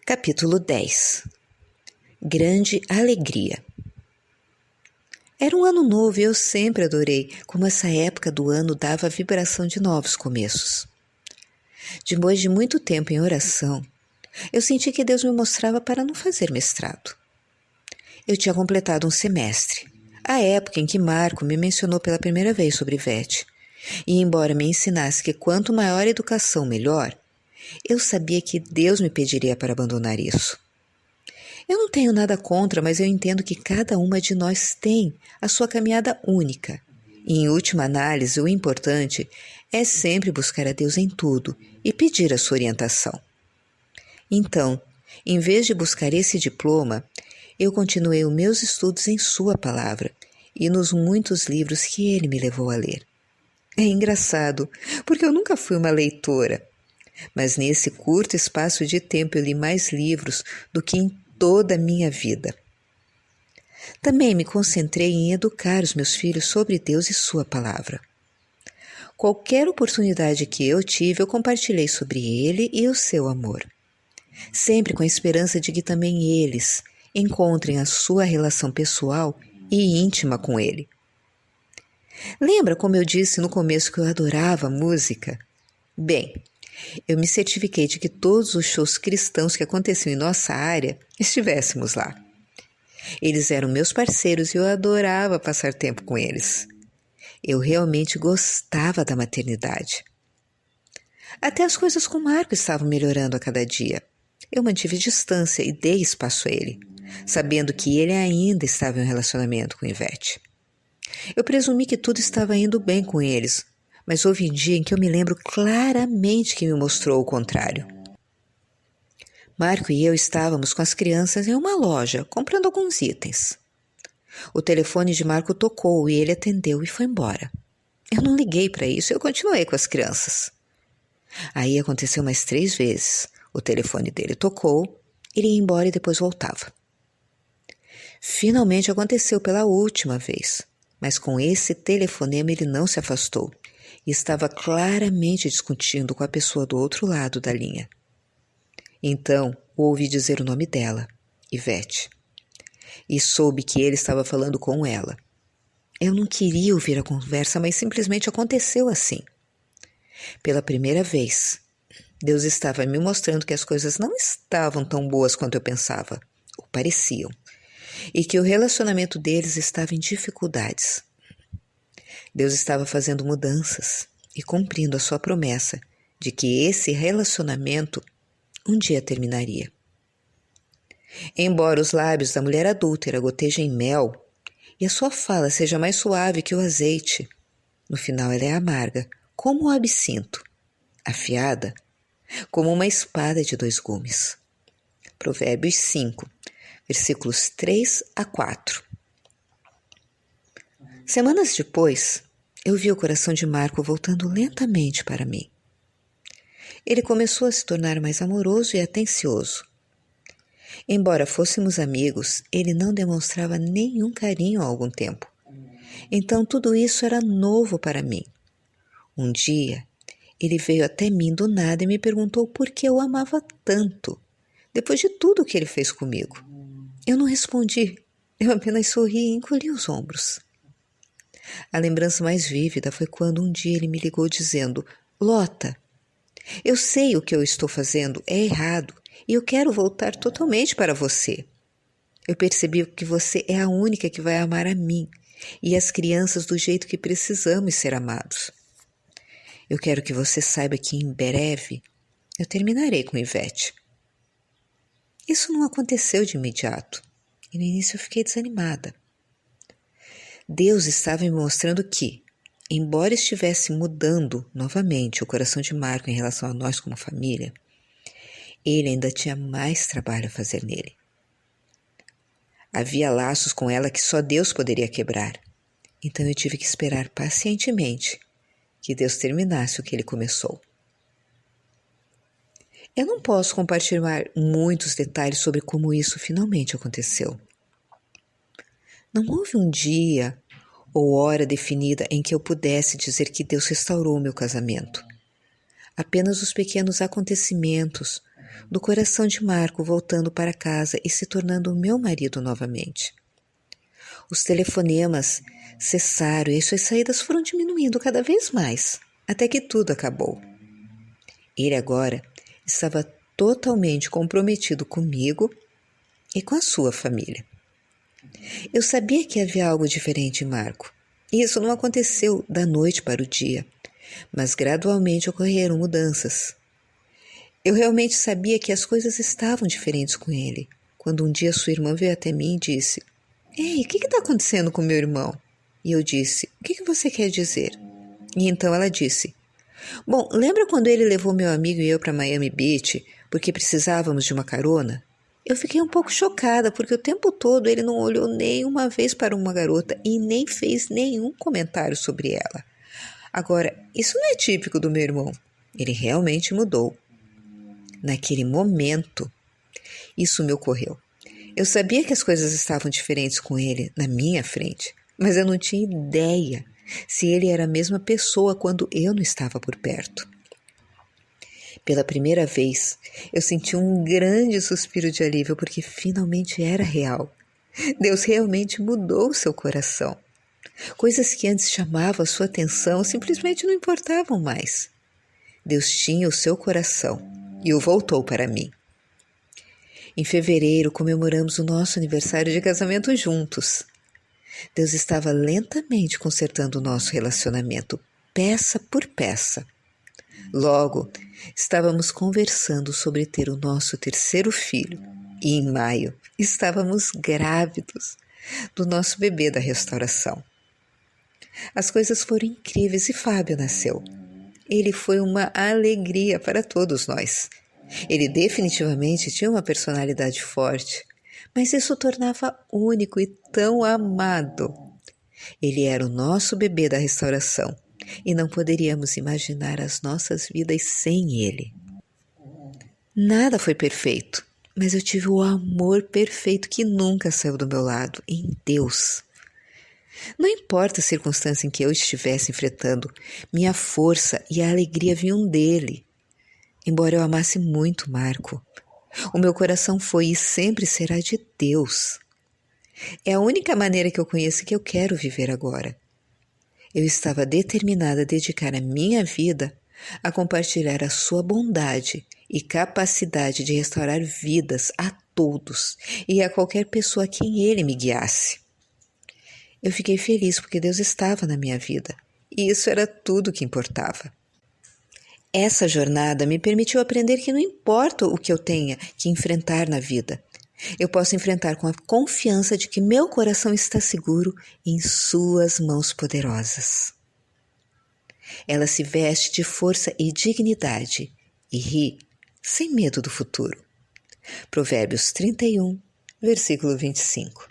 Capítulo 10. Grande alegria. Era um ano novo e eu sempre adorei como essa época do ano dava a vibração de novos começos. Depois de muito tempo em oração, eu senti que Deus me mostrava para não fazer mestrado. Eu tinha completado um semestre, a época em que Marco me mencionou pela primeira vez sobre Ivete, e embora me ensinasse que quanto maior a educação, melhor, eu sabia que Deus me pediria para abandonar isso. Eu não tenho nada contra, mas eu entendo que cada uma de nós tem a sua caminhada única. E, em última análise, o importante é sempre buscar a Deus em tudo e pedir a sua orientação. Então, em vez de buscar esse diploma, eu continuei os meus estudos em sua palavra e nos muitos livros que ele me levou a ler. É engraçado, porque eu nunca fui uma leitora, mas nesse curto espaço de tempo eu li mais livros do que em toda a minha vida. Também me concentrei em educar os meus filhos sobre Deus e sua palavra. Qualquer oportunidade que eu tive, eu compartilhei sobre ele e o seu amor. Sempre com a esperança de que também eles encontrem a sua relação pessoal e íntima com ele. Lembra como eu disse no começo que eu adorava música? Bem, eu me certifiquei de que todos os shows cristãos que aconteciam em nossa área estivéssemos lá. Eles eram meus parceiros e eu adorava passar tempo com eles. Eu realmente gostava da maternidade. Até as coisas com Marco estavam melhorando a cada dia. Eu mantive distância e dei espaço a ele, sabendo que ele ainda estava em um relacionamento com Ivete. Eu presumi que tudo estava indo bem com eles, mas houve um dia em que eu me lembro claramente que me mostrou o contrário. Marco e eu estávamos com as crianças em uma loja, comprando alguns itens. O telefone de Marco tocou e ele atendeu e foi embora. Eu não liguei para isso e eu continuei com as crianças. Aí aconteceu mais 3 vezes. O telefone dele tocou, ele ia embora e depois voltava. Finalmente aconteceu pela última vez, mas com esse telefonema ele não se afastou e estava claramente discutindo com a pessoa do outro lado da linha. Então, ouvi dizer o nome dela, Ivete, e soube que ele estava falando com ela. Eu não queria ouvir a conversa, mas simplesmente aconteceu assim. Pela primeira vez, Deus estava me mostrando que as coisas não estavam tão boas quanto eu pensava, ou pareciam, e que o relacionamento deles estava em dificuldades. Deus estava fazendo mudanças e cumprindo a sua promessa de que esse relacionamento um dia terminaria. Embora os lábios da mulher adúltera gotejem mel e a sua fala seja mais suave que o azeite, no final ela é amarga, como o absinto, afiada, como uma espada de 2 gumes. Provérbios 5, versículos 3 a 4. Semanas depois, eu vi o coração de Marco voltando lentamente para mim. Ele começou a se tornar mais amoroso e atencioso. Embora fôssemos amigos, ele não demonstrava nenhum carinho há algum tempo. Então tudo isso era novo para mim. Um dia, ele veio até mim do nada e me perguntou por que eu amava tanto, depois de tudo que ele fez comigo. Eu não respondi, eu apenas sorri e encolhi os ombros. A lembrança mais vívida foi quando um dia ele me ligou dizendo: Lota, eu sei o que eu estou fazendo é errado e eu quero voltar totalmente para você. Eu percebi que você é a única que vai amar a mim e as crianças do jeito que precisamos ser amados. Eu quero que você saiba que em breve eu terminarei com Ivete. Isso não aconteceu de imediato e no início eu fiquei desanimada. Deus estava me mostrando que, embora estivesse mudando novamente o coração de Marco em relação a nós como família, ele ainda tinha mais trabalho a fazer nele. Havia laços com ela que só Deus poderia quebrar, então eu tive que esperar pacientemente que Deus terminasse o que ele começou. Eu não posso compartilhar muitos detalhes sobre como isso finalmente aconteceu. Não houve um dia ou hora definida em que eu pudesse dizer que Deus restaurou o meu casamento. Apenas os pequenos acontecimentos do coração de Marco voltando para casa e se tornando o meu marido novamente. Os telefonemas cessaram e as suas saídas foram diminuindo cada vez mais, até que tudo acabou. Ele agora estava totalmente comprometido comigo e com a sua família. Eu sabia que havia algo diferente em Marco, e isso não aconteceu da noite para o dia, mas gradualmente ocorreram mudanças. Eu realmente sabia que as coisas estavam diferentes com ele, quando um dia sua irmã veio até mim e disse: "Ei, o que está acontecendo com meu irmão?" E eu disse: "O que você quer dizer?" E então ela disse: "Bom, lembra quando ele levou meu amigo e eu para Miami Beach porque precisávamos de uma carona?" Eu fiquei um pouco chocada porque o tempo todo ele não olhou nem uma vez para uma garota e nem fez nenhum comentário sobre ela. Agora, isso não é típico do meu irmão. Ele realmente mudou. Naquele momento, isso me ocorreu. Eu sabia que as coisas estavam diferentes com ele na minha frente, mas eu não tinha ideia se ele era a mesma pessoa quando eu não estava por perto. Pela primeira vez, eu senti um grande suspiro de alívio porque finalmente era real. Deus realmente mudou o seu coração. Coisas que antes chamavam a sua atenção simplesmente não importavam mais. Deus tinha o seu coração e o voltou para mim. Em fevereiro, comemoramos o nosso aniversário de casamento juntos. Deus estava lentamente consertando o nosso relacionamento, peça por peça. Logo, estávamos conversando sobre ter o nosso terceiro filho e, em maio, estávamos grávidos do nosso bebê da restauração. As coisas foram incríveis e Fábio nasceu. Ele foi uma alegria para todos nós. Ele definitivamente tinha uma personalidade forte, mas isso o tornava único e tão amado. Ele era o nosso bebê da restauração e não poderíamos imaginar as nossas vidas sem ele. Nada foi perfeito, mas eu tive o amor perfeito que nunca saiu do meu lado, em Deus. Não importa a circunstância em que eu estivesse enfrentando, minha força e a alegria vinham dele. Embora eu amasse muito Marco, o meu coração foi e sempre será de Deus. É a única maneira que eu conheço que eu quero viver agora. Eu estava determinada a dedicar a minha vida a compartilhar a sua bondade e capacidade de restaurar vidas a todos e a qualquer pessoa a quem ele me guiasse. Eu fiquei feliz porque Deus estava na minha vida e isso era tudo que importava. Essa jornada me permitiu aprender que não importa o que eu tenha que enfrentar na vida, eu posso enfrentar com a confiança de que meu coração está seguro em suas mãos poderosas. Ela se veste de força e dignidade e ri sem medo do futuro. Provérbios 31, versículo 25.